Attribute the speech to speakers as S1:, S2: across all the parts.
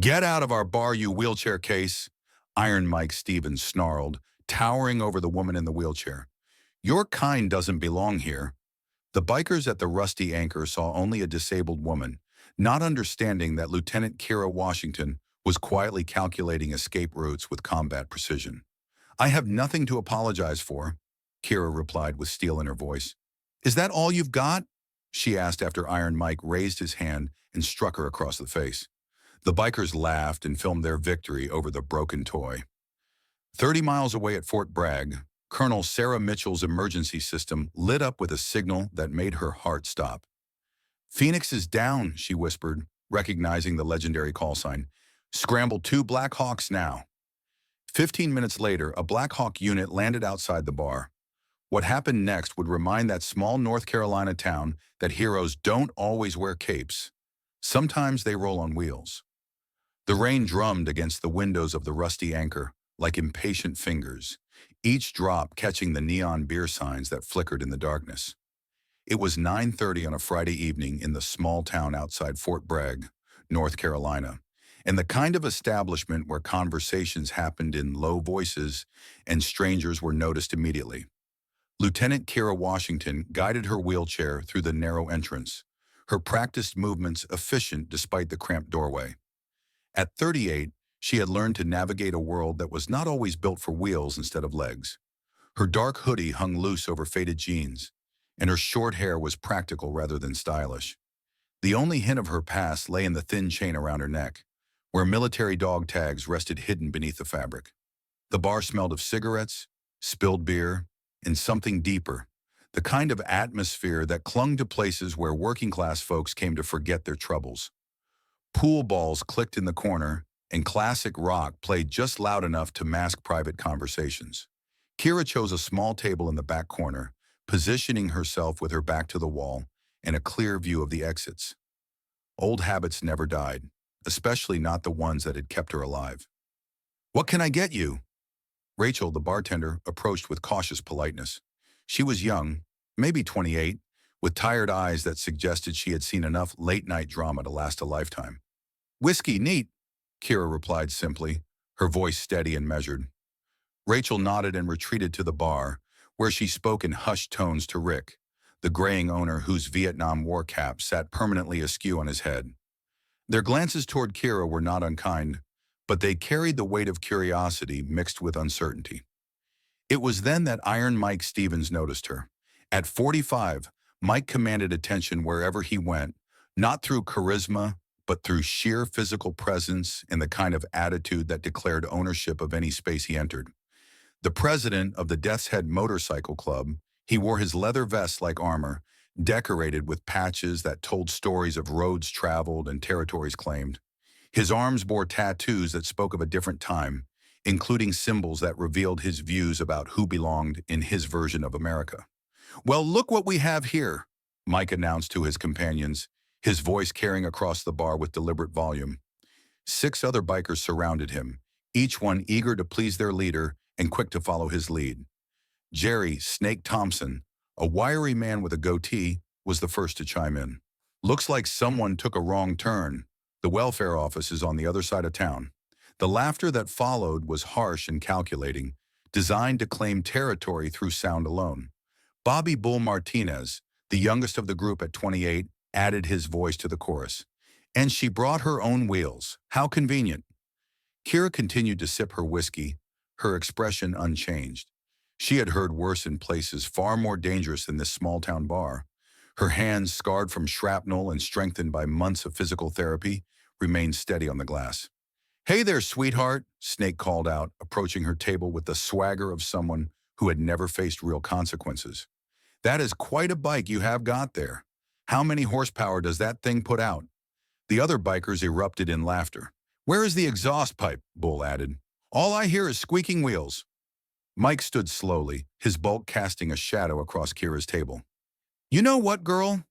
S1: Get out of our bar, you wheelchair case, Iron Mike Stevens snarled, towering over the woman in the wheelchair. Your kind doesn't belong here. The bikers at the Rusty Anchor saw only a disabled woman, not understanding that Lieutenant Kira Washington was quietly calculating escape routes with combat precision. I have nothing to apologize for, Kira replied with steel in her voice. Is that all you've got? She asked after Iron Mike raised his hand and struck her across the face. The bikers laughed and filmed their victory over the broken toy. 30 miles away at Fort Bragg, Colonel Sarah Mitchell's emergency system lit up with a signal that made her heart stop. Phoenix is down, she whispered, recognizing the legendary call sign. Scramble 2 Black Hawks now. 15 minutes later, a Black Hawk unit landed outside the bar. What happened next would remind that small North Carolina town that heroes don't always wear capes. Sometimes they roll on wheels. The rain drummed against the windows of the Rusty Anchor like impatient fingers, each drop catching the neon beer signs that flickered in the darkness. It was 9:30 on a Friday evening in the small town outside Fort Bragg, North Carolina, and the kind of establishment where conversations happened in low voices and strangers were noticed immediately. Lieutenant Kira Washington guided her wheelchair through the narrow entrance, her practiced movements efficient despite the cramped doorway. At 38, she had learned to navigate a world that was not always built for wheels instead of legs. Her dark hoodie hung loose over faded jeans, and her short hair was practical rather than stylish. The only hint of her past lay in the thin chain around her neck, where military dog tags rested hidden beneath the fabric. The bar smelled of cigarettes, spilled beer, and something deeper, the kind of atmosphere that clung to places where working-class folks came to forget their troubles. Pool balls clicked in the corner, and classic rock played just loud enough to mask private conversations. Kira chose a small table in the back corner, positioning herself with her back to the wall and a clear view of the exits. Old habits never died, especially not the ones that had kept her alive. "What can I get you?" Rachel, the bartender, approached with cautious politeness. She was young, maybe 28, with tired eyes that suggested she had seen enough late-night drama to last a lifetime. "Whiskey, neat," Kira replied simply, her voice steady and measured. Rachel nodded and retreated to the bar, where she spoke in hushed tones to Rick, the graying owner whose Vietnam War cap sat permanently askew on his head. Their glances toward Kira were not unkind, but they carried the weight of curiosity mixed with uncertainty. It was then that Iron Mike Stevens noticed her. At 45, Mike commanded attention wherever he went, not through charisma, but through sheer physical presence and the kind of attitude that declared ownership of any space he entered. The president of the Death's Head Motorcycle Club, he wore his leather vest like armor, decorated with patches that told stories of roads traveled and territories claimed. His arms bore tattoos that spoke of a different time, including symbols that revealed his views about who belonged in his version of America. "Well, look what we have here," Mike announced to his companions, his voice carrying across the bar with deliberate volume. 6 other bikers surrounded him, each one eager to please their leader and quick to follow his lead. Jerry Snake Thompson, a wiry man with a goatee, was the first to chime in. "Looks like someone took a wrong turn. The welfare office is on the other side of town." The laughter that followed was harsh and calculating, designed to claim territory through sound alone. Bobby Bull Martinez, the youngest of the group at 28, added his voice to the chorus. "And she brought her own wheels. How convenient." Kira continued to sip her whiskey, her expression unchanged. She had heard worse in places far more dangerous than this small-town bar. Her hands, scarred from shrapnel and strengthened by months of physical therapy, remained steady on the glass. "Hey there, sweetheart," Snake called out, approaching her table with the swagger of someone who had never faced real consequences. "That is quite a bike you have got there. How many horsepower does that thing put out?" The other bikers erupted in laughter. "Where is the exhaust pipe?" Bull added. "All I hear is squeaking wheels." Mike stood slowly, his bulk casting a shadow across Kira's table. "You know what, girl?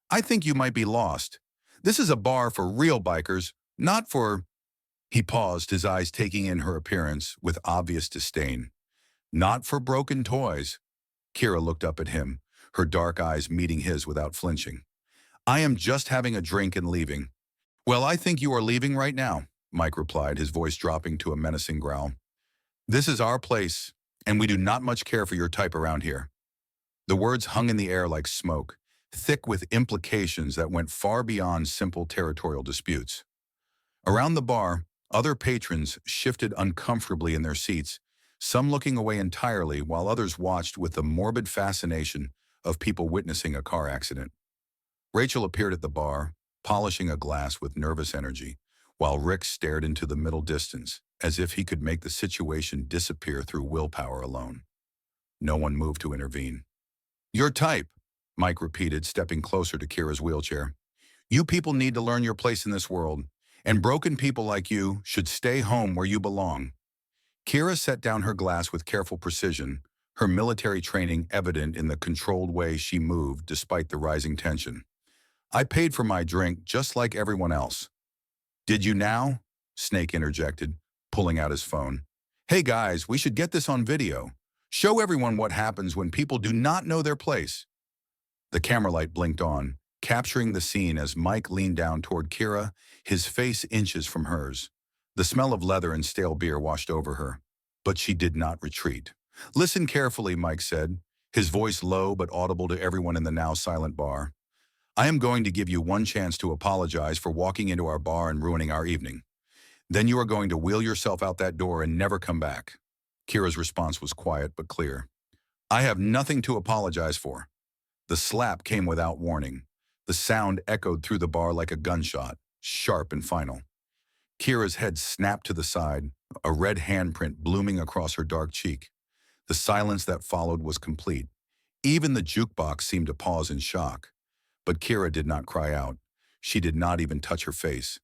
S1: I think you might be lost. This is a bar for real bikers, not for—" He paused, his eyes taking in her appearance with obvious disdain. "Not for broken toys." Kira looked up at him, her dark eyes meeting his without flinching. "I am just having a drink and leaving." "Well, I think you are leaving right now." Mike replied, his voice dropping to a menacing growl. This is our place, and we do not much care for your type around here. The words hung in the air like smoke, thick with implications that went far beyond simple territorial disputes. Around the bar, other patrons shifted uncomfortably in their seats, some looking away entirely while others watched with the morbid fascination of people witnessing a car accident. Rachel appeared at the bar, polishing a glass with nervous energy, while Rick stared into the middle distance, as if he could make the situation disappear through willpower alone. No one moved to intervene. Your type, Mike repeated, stepping closer to Kira's wheelchair. You people need to learn your place in this world, and broken people like you should stay home where you belong. Kira set down her glass with careful precision, her military training evident in the controlled way she moved despite the rising tension. I paid for my drink just like everyone else. Did you now? Snake interjected, pulling out his phone. Hey guys, we should get this on video. Show everyone what happens when people do not know their place. The camera light blinked on, capturing the scene as Mike leaned down toward Kira, his face inches from hers. The smell of leather and stale beer washed over her, but she did not retreat. Listen carefully, Mike said, his voice low but audible to everyone in the now silent bar. I am going to give you one chance to apologize for walking into our bar and ruining our evening. Then you are going to wheel yourself out that door and never come back. Kira's response was quiet but clear. I have nothing to apologize for. The slap came without warning. The sound echoed through the bar like a gunshot, sharp and final. Kira's head snapped to the side, a red handprint blooming across her dark cheek. The silence that followed was complete. Even the jukebox seemed to pause in shock. But Kira did not cry out. She did not even touch her face.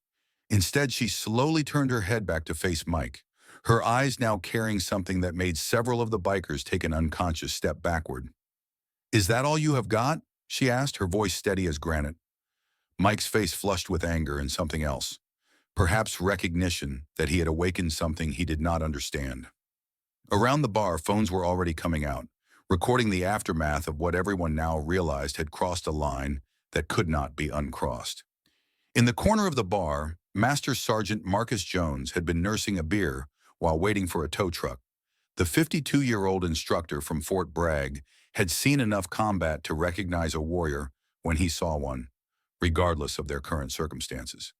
S1: Instead, she slowly turned her head back to face Mike, her eyes now carrying something that made several of the bikers take an unconscious step backward. Is that all you have got? She asked, her voice steady as granite. Mike's face flushed with anger and something else. Perhaps recognition that he had awakened something he did not understand. Around the bar, phones were already coming out, recording the aftermath of what everyone now realized had crossed a line that could not be uncrossed. In the corner of the bar, Master Sergeant Marcus Jones had been nursing a beer while waiting for a tow truck. The 52-year-old instructor from Fort Bragg had seen enough combat to recognize a warrior when he saw one, regardless of their current circumstances.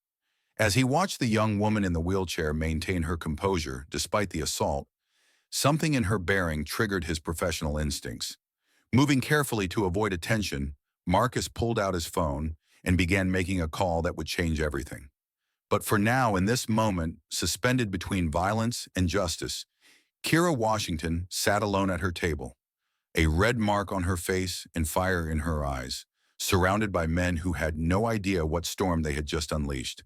S1: As he watched the young woman in the wheelchair maintain her composure despite the assault, something in her bearing triggered his professional instincts. Moving carefully to avoid attention, Marcus pulled out his phone and began making a call that would change everything. But for now, in this moment, suspended between violence and justice, Kira Washington sat alone at her table, a red mark on her face and fire in her eyes, surrounded by men who had no idea what storm they had just unleashed.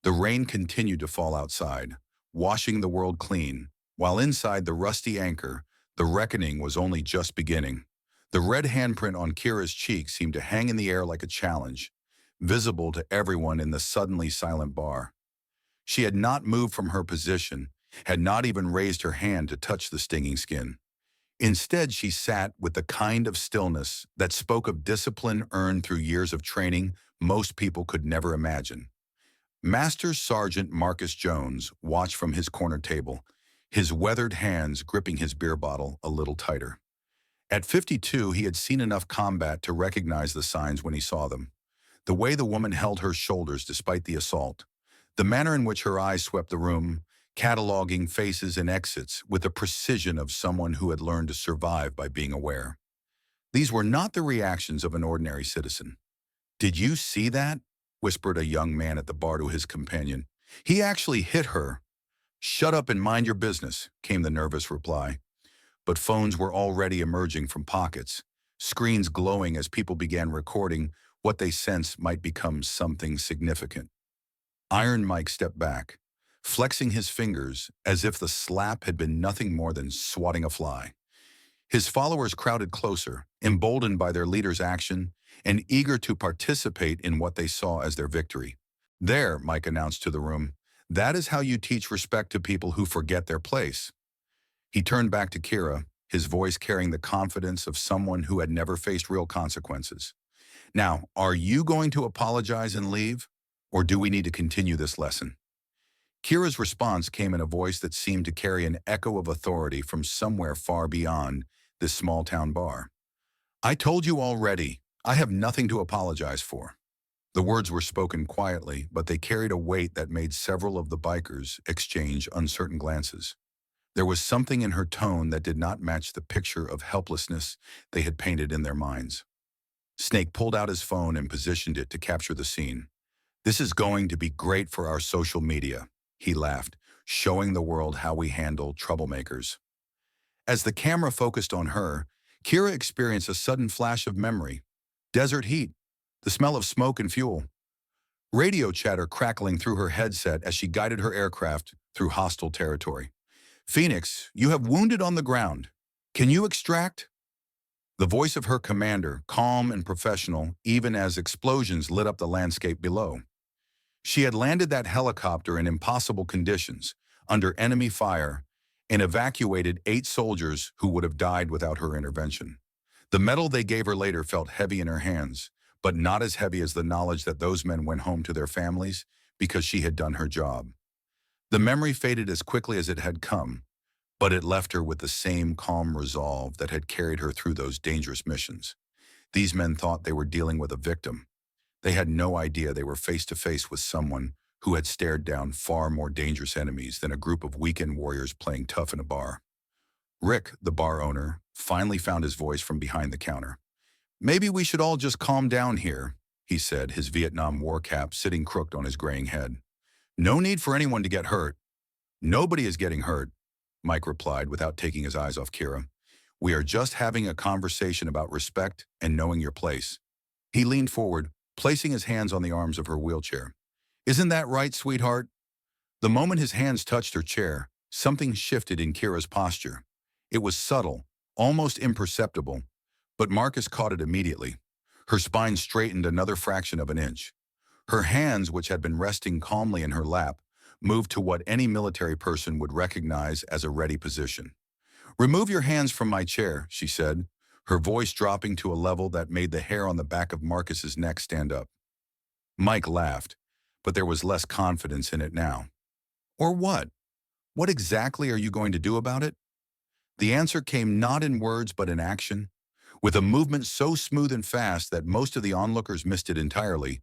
S1: The rain continued to fall outside, washing the world clean, while inside the rusty anchor, the reckoning was only just beginning. The red handprint on Kira's cheek seemed to hang in the air like a challenge, visible to everyone in the suddenly silent bar. She had not moved from her position, had not even raised her hand to touch the stinging skin. Instead, she sat with the kind of stillness that spoke of discipline earned through years of training most people could never imagine. Master Sergeant Marcus Jones watched from his corner table, his weathered hands gripping his beer bottle a little tighter. At 52, he had seen enough combat to recognize the signs when he saw them. The way the woman held her shoulders despite the assault, the manner in which her eyes swept the room, cataloging faces and exits with the precision of someone who had learned to survive by being aware. These were not the reactions of an ordinary citizen. "Did you see that?" whispered a young man at the bar to his companion. "He actually hit her." "Shut up and mind your business," came the nervous reply. But phones were already emerging from pockets, screens glowing as people began recording what they sensed might become something significant. Iron Mike stepped back, flexing his fingers as if the slap had been nothing more than swatting a fly. His followers crowded closer, emboldened by their leader's action and eager to participate in what they saw as their victory. "There," Mike announced to the room, "that is how you teach respect to people who forget their place." He turned back to Kira, his voice carrying the confidence of someone who had never faced real consequences. "Now, are you going to apologize and leave, or do we need to continue this lesson?" Kira's response came in a voice that seemed to carry an echo of authority from somewhere far beyond this small-town bar. "I told you already. I have nothing to apologize for." The words were spoken quietly, but they carried a weight that made several of the bikers exchange uncertain glances. There was something in her tone that did not match the picture of helplessness they had painted in their minds. Snake pulled out his phone and positioned it to capture the scene. "This is going to be great for our social media," he laughed, showing the world how we handle troublemakers. As the camera focused on her, Kira experienced a sudden flash of memory. Desert heat, the smell of smoke and fuel. Radio chatter crackling through her headset as she guided her aircraft through hostile territory. "Phoenix, you have wounded on the ground. Can you extract?" The voice of her commander, calm and professional, even as explosions lit up the landscape below. She had landed that helicopter in impossible conditions, under enemy fire, and evacuated 8 soldiers who would have died without her intervention. The medal they gave her later felt heavy in her hands, but not as heavy as the knowledge that those men went home to their families because she had done her job. The memory faded as quickly as it had come, but it left her with the same calm resolve that had carried her through those dangerous missions. These men thought they were dealing with a victim. They had no idea they were face to face with someone who had stared down far more dangerous enemies than a group of weekend warriors playing tough in a bar. Rick, the bar owner, finally found his voice from behind the counter. "Maybe we should all just calm down here," he said, his Vietnam War cap sitting crooked on his graying head. "No need for anyone to get hurt." "Nobody is getting hurt," Mike replied without taking his eyes off Kira. "We are just having a conversation about respect and knowing your place." He leaned forward, placing his hands on the arms of her wheelchair. "Isn't that right, sweetheart?" The moment his hands touched her chair, something shifted in Kira's posture. It was subtle, almost imperceptible, but Marcus caught it immediately. Her spine straightened another fraction of an inch. Her hands, which had been resting calmly in her lap, moved to what any military person would recognize as a ready position. "Remove your hands from my chair," she said, her voice dropping to a level that made the hair on the back of Marcus's neck stand up. Mike laughed, but there was less confidence in it now. "Or what? What exactly are you going to do about it?" The answer came not in words but in action. With a movement so smooth and fast that most of the onlookers missed it entirely,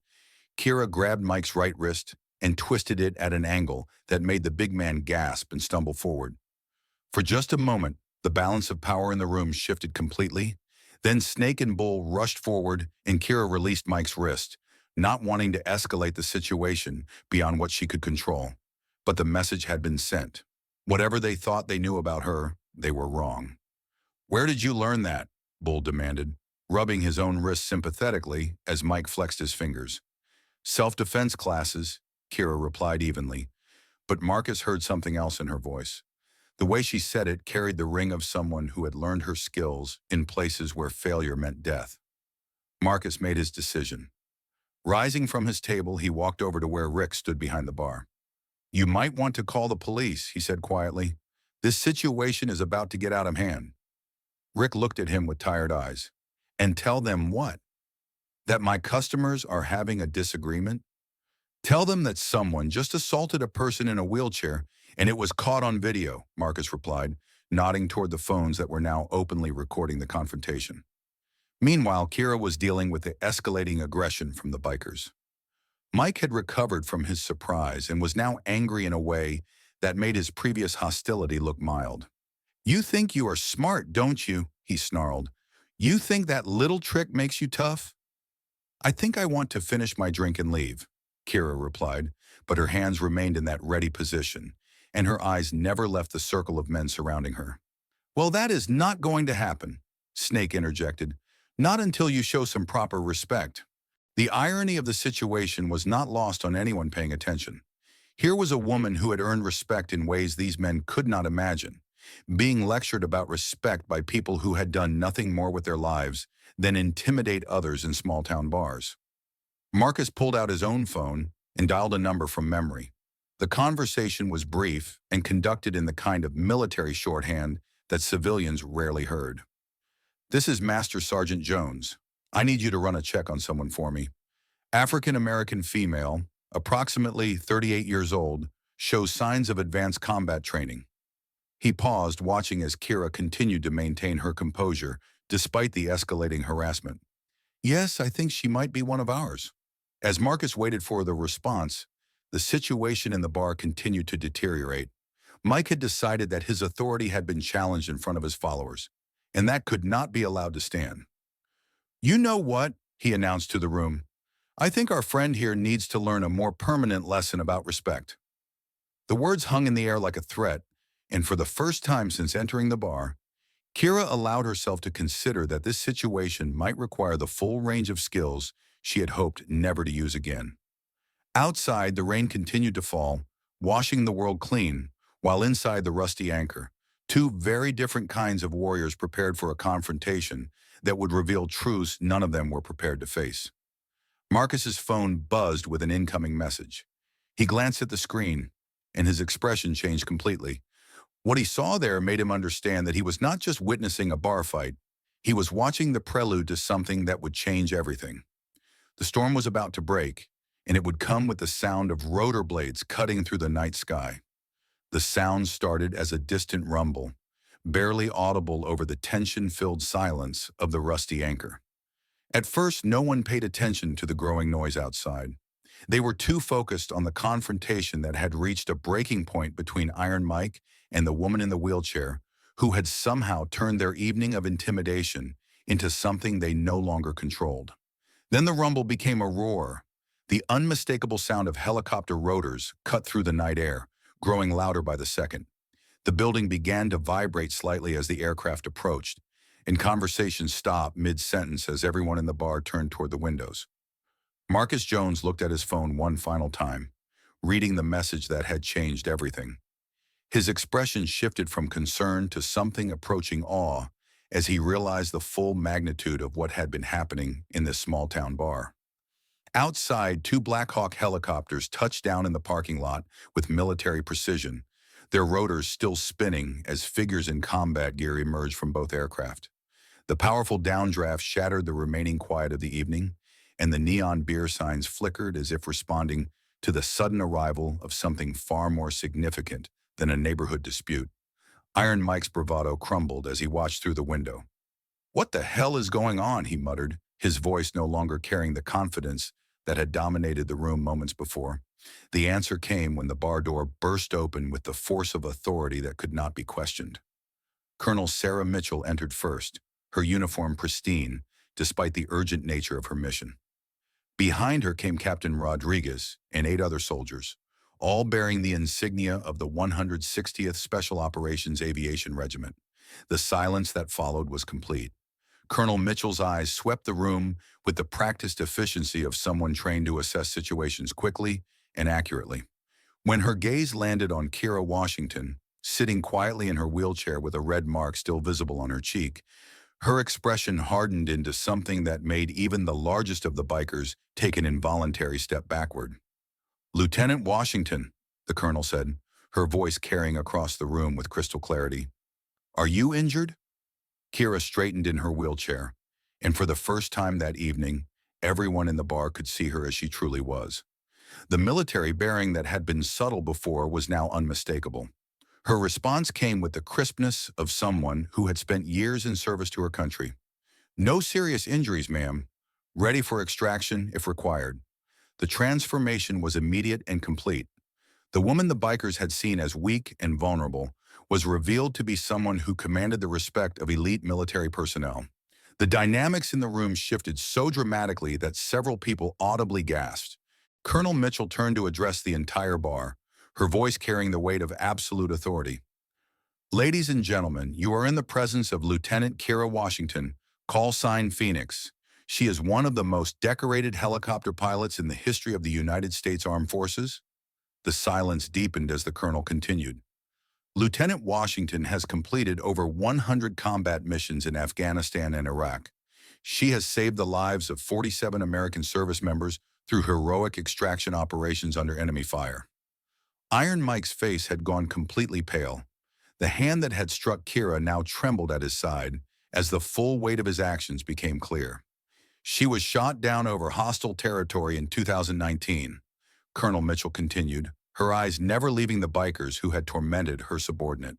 S1: Kira grabbed Mike's right wrist and twisted it at an angle that made the big man gasp and stumble forward. For just a moment, the balance of power in the room shifted completely. Then Snake and Bull rushed forward and Kira released Mike's wrist, not wanting to escalate the situation beyond what she could control. But the message had been sent. Whatever they thought they knew about her, they were wrong. "Where did you learn that?" Bull demanded, rubbing his own wrist sympathetically as Mike flexed his fingers. "Self-defense classes," Kira replied evenly, but Marcus heard something else in her voice. The way she said it carried the ring of someone who had learned her skills in places where failure meant death. Marcus made his decision. Rising from his table, he walked over to where Rick stood behind the bar. "You might want to call the police," he said quietly. "This situation is about to get out of hand." Rick looked at him with tired eyes. "And tell them what? That my customers are having a disagreement? Tell them that someone just assaulted a person in a wheelchair and it was caught on video," Marcus replied, nodding toward the phones that were now openly recording the confrontation. Meanwhile, Kira was dealing with the escalating aggression from the bikers. Mike had recovered from his surprise and was now angry in a way that made his previous hostility look mild. "You think you are smart, don't you?" he snarled. "You think that little trick makes you tough?" "I think I want to finish my drink and leave," Kira replied, but her hands remained in that ready position, and her eyes never left the circle of men surrounding her. "Well, that is not going to happen," Snake interjected. "Not until you show some proper respect." The irony of the situation was not lost on anyone paying attention. Here was a woman who had earned respect in ways these men could not imagine, being lectured about respect by people who had done nothing more with their lives than intimidate others in small-town bars. Marcus pulled out his own phone and dialed a number from memory. The conversation was brief and conducted in the kind of military shorthand that civilians rarely heard. "This is Master Sergeant Jones. I need you to run a check on someone for me. African-American female, approximately 38 years old, shows signs of advanced combat training. He paused, watching as Kira continued to maintain her composure despite the escalating harassment. Yes, I think she might be one of ours. As Marcus waited for the response, the situation in the bar continued to deteriorate. Mike had decided that his authority had been challenged in front of his followers, and that could not be allowed to stand. You know what? He announced to the room. I think our friend here needs to learn a more permanent lesson about respect. The words hung in the air like a threat, and for the first time since entering the bar, Kira allowed herself to consider that this situation might require the full range of skills she had hoped never to use again. Outside, the rain continued to fall, washing the world clean, while inside the rusty anchor, two very different kinds of warriors prepared for a confrontation that would reveal truths none of them were prepared to face. Marcus's phone buzzed with an incoming message. He glanced at the screen, and his expression changed completely. What he saw there made him understand that he was not just witnessing a bar fight, he was watching the prelude to something that would change everything. The storm was about to break, and it would come with the sound of rotor blades cutting through the night sky. The sound started as a distant rumble, barely audible over the tension-filled silence of the rusty anchor. At first, no one paid attention to the growing noise outside. They were too focused on the confrontation that had reached a breaking point between Iron Mike and the woman in the wheelchair, who had somehow turned their evening of intimidation into something they no longer controlled. Then the rumble became a roar. The unmistakable sound of helicopter rotors cut through the night air, growing louder by the second. The building began to vibrate slightly as the aircraft approached, and conversation stopped mid-sentence as everyone in the bar turned toward the windows. Marcus Jones looked at his phone one final time, reading the message that had changed everything. His expression shifted from concern to something approaching awe as he realized the full magnitude of what had been happening in this small-town bar. Outside, two Black Hawk helicopters touched down in the parking lot with military precision, their rotors still spinning as figures in combat gear emerged from both aircraft. The powerful downdraft shattered the remaining quiet of the evening, and the neon beer signs flickered as if responding to the sudden arrival of something far more significant than a neighborhood dispute. Iron Mike's bravado crumbled as he watched through the window. "What the hell is going on?" he muttered, his voice no longer carrying the confidence that had dominated the room moments before. The answer came when the bar door burst open with the force of authority that could not be questioned. Colonel Sarah Mitchell entered first, her uniform pristine, despite the urgent nature of her mission. Behind her came Captain Rodriguez and 8 other soldiers, all bearing the insignia of the 160th Special Operations Aviation Regiment. The silence that followed was complete. Colonel Mitchell's eyes swept the room with the practiced efficiency of someone trained to assess situations quickly and accurately. When her gaze landed on Kira Washington, sitting quietly in her wheelchair with a red mark still visible on her cheek, her expression hardened into something that made even the largest of the bikers take an involuntary step backward. "Lieutenant Washington," the colonel said, her voice carrying across the room with crystal clarity. "Are you injured?" Kira straightened in her wheelchair, and for the first time that evening, everyone in the bar could see her as she truly was. The military bearing that had been subtle before was now unmistakable. Her response came with the crispness of someone who had spent years in service to her country. "No serious injuries, ma'am. Ready for extraction if required." The transformation was immediate and complete. The woman the bikers had seen as weak and vulnerable was revealed to be someone who commanded the respect of elite military personnel. The dynamics in the room shifted so dramatically that several people audibly gasped. Colonel Mitchell turned to address the entire bar, her voice carrying the weight of absolute authority. "Ladies and gentlemen, you are in the presence of Lieutenant Kira Washington, call sign Phoenix. She is one of the most decorated helicopter pilots in the history of the United States Armed Forces." The silence deepened as the colonel continued. "Lieutenant Washington has completed over 100 combat missions in Afghanistan and Iraq. She has saved the lives of 47 American service members through heroic extraction operations under enemy fire." Iron Mike's face had gone completely pale. The hand that had struck Kira now trembled at his side as the full weight of his actions became clear. "She was shot down over hostile territory in 2019, Colonel Mitchell continued, her eyes never leaving the bikers who had tormented her subordinate.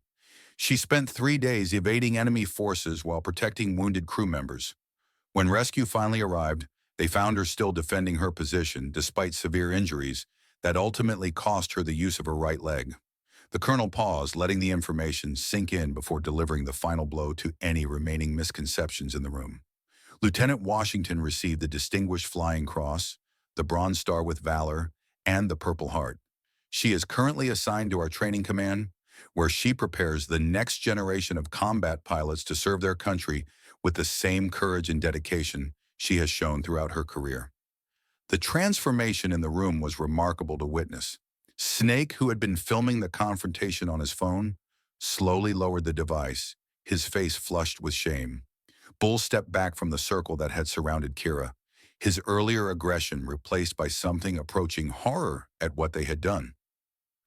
S1: She spent 3 days evading enemy forces while protecting wounded crew members. When rescue finally arrived, they found her still defending her position despite severe injuries that ultimately cost her the use of her right leg. The colonel paused, letting the information sink in before delivering the final blow to any remaining misconceptions in the room. Lieutenant Washington received the Distinguished Flying Cross, the Bronze Star with Valor, and the Purple Heart. She is currently assigned to our training command, where she prepares the next generation of combat pilots to serve their country with the same courage and dedication she has shown throughout her career. The transformation in the room was remarkable to witness. Snake, who had been filming the confrontation on his phone, slowly lowered the device, his face flushed with shame. Bull stepped back from the circle that had surrounded Kira, his earlier aggression replaced by something approaching horror at what they had done.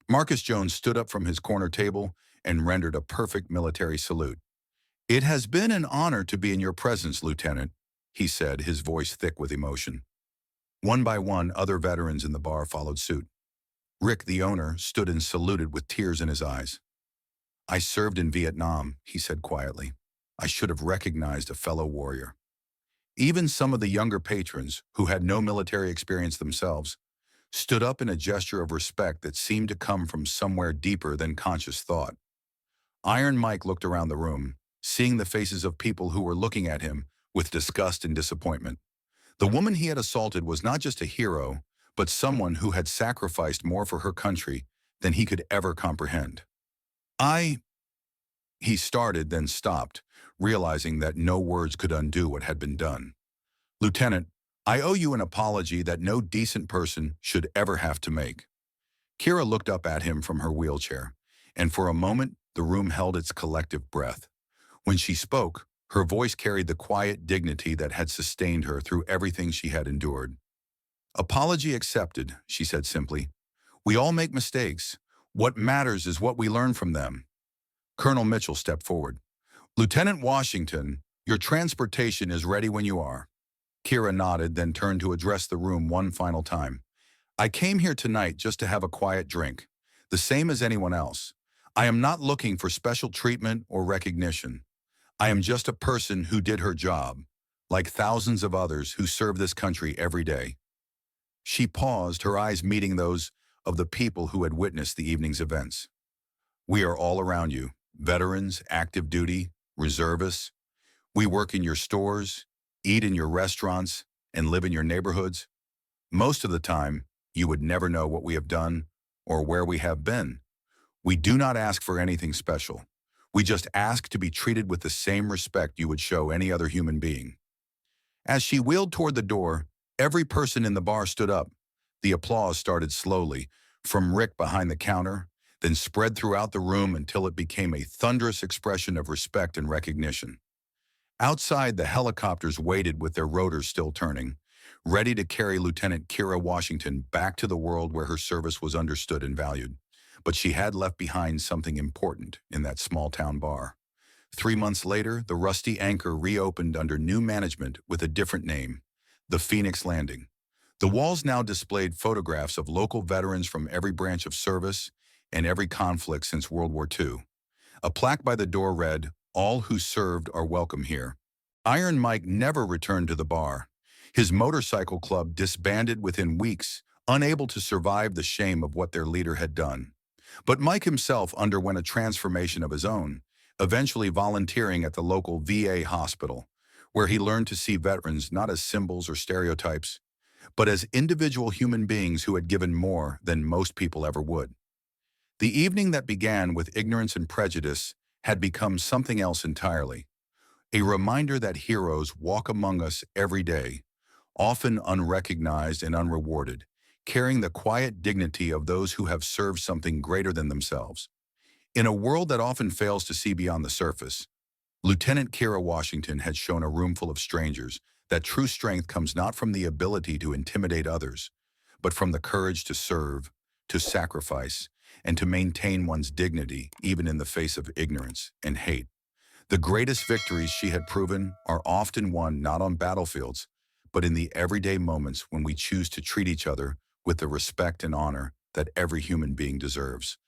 S1: Marcus Jones stood up from his corner table and rendered a perfect military salute. "It has been an honor to be in your presence, Lieutenant," he said, his voice thick with emotion. One by one, other veterans in the bar followed suit. Rick, the owner, stood and saluted with tears in his eyes. "I served in Vietnam," he said quietly. "I should have recognized a fellow warrior." Even some of the younger patrons, who had no military experience themselves, stood up in a gesture of respect that seemed to come from somewhere deeper than conscious thought. Iron Mike looked around the room, seeing the faces of people who were looking at him with disgust and disappointment. The woman he had assaulted was not just a hero, but someone who had sacrificed more for her country than he could ever comprehend. He started, then stopped, realizing that no words could undo what had been done. "Lieutenant, I owe you an apology that no decent person should ever have to make." Kira looked up at him from her wheelchair, and for a moment the room held its collective breath. When she spoke, her voice carried the quiet dignity that had sustained her through everything she had endured. "Apology accepted," she said simply. "We all make mistakes. What matters is what we learn from them." Colonel Mitchell stepped forward. "Lieutenant Washington, your transportation is ready when you are." Kira nodded, then turned to address the room one final time. "I came here tonight just to have a quiet drink, the same as anyone else. I am not looking for special treatment or recognition. I am just a person who did her job, like thousands of others who serve this country every day." She paused, her eyes meeting those of the people who had witnessed the evening's events. "We are all around you, veterans, active duty, reservists. We work in your stores, eat in your restaurants, and live in your neighborhoods. Most of the time, you would never know what we have done or where we have been. We do not ask for anything special. We just ask to be treated with the same respect you would show any other human being." As she wheeled toward the door, every person in the bar stood up. The applause started slowly, from Rick behind the counter, then spread throughout the room until it became a thunderous expression of respect and recognition. Outside, the helicopters waited with their rotors still turning, ready to carry Lieutenant Kira Washington back to the world where her service was understood and valued. But she had left behind something important in that small-town bar. 3 months later, the Rusty Anchor reopened under new management with a different name, the Phoenix Landing. The walls now displayed photographs of local veterans from every branch of service and every conflict since World War II. A plaque by the door read, "All who served are welcome here." Iron Mike never returned to the bar. His motorcycle club disbanded within weeks, unable to survive the shame of what their leader had done. But Mike himself underwent a transformation of his own, eventually volunteering at the local VA hospital, where he learned to see veterans not as symbols or stereotypes, but as individual human beings who had given more than most people ever would. The evening that began with ignorance and prejudice had become something else entirely, a reminder that heroes walk among us every day, often unrecognized and unrewarded, carrying the quiet dignity of those who have served something greater than themselves. In a world that often fails to see beyond the surface, Lieutenant Kira Washington had shown a roomful of strangers that true strength comes not from the ability to intimidate others, but from the courage to serve, to sacrifice, and to maintain one's dignity even in the face of ignorance and hate. The greatest victories she had proven are often won not on battlefields, but in the everyday moments when we choose to treat each other with the respect and honor that every human being deserves.